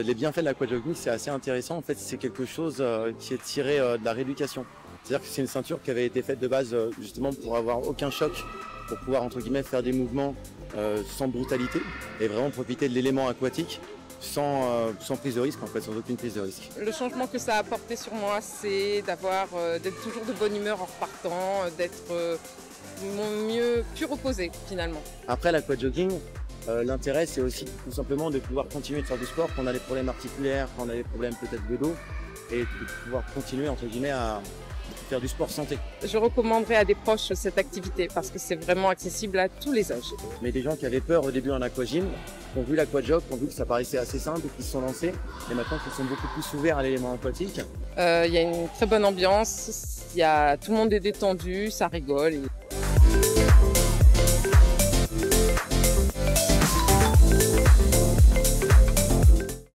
Les bienfaits de l'aquajogging, c'est assez intéressant. En fait, c'est quelque chose qui est tiré de la rééducation. C'est-à-dire que c'est une ceinture qui avait été faite de base justement pour avoir aucun choc, pour pouvoir entre guillemets faire des mouvements sans brutalité et vraiment profiter de l'élément aquatique sans prise de risque, en fait, sans aucune prise de risque. Le changement que ça a apporté sur moi, c'est d'être toujours de bonne humeur en repartant, d'être mieux, plus reposé finalement. Après l'aquajogging, l'intérêt c'est aussi tout simplement de pouvoir continuer de faire du sport quand on a des problèmes articulaires, quand on a des problèmes peut-être de dos, et de pouvoir continuer entre guillemets à faire du sport santé. Je recommanderais à des proches cette activité parce que c'est vraiment accessible à tous les âges. Mais des gens qui avaient peur au début en aquagym, qui ont vu l'aquajog, qui ont vu que ça paraissait assez simple et qui se sont lancés, et maintenant qui sont beaucoup plus ouverts à l'élément aquatique. Il y a une très bonne ambiance, tout le monde est détendu, ça rigole.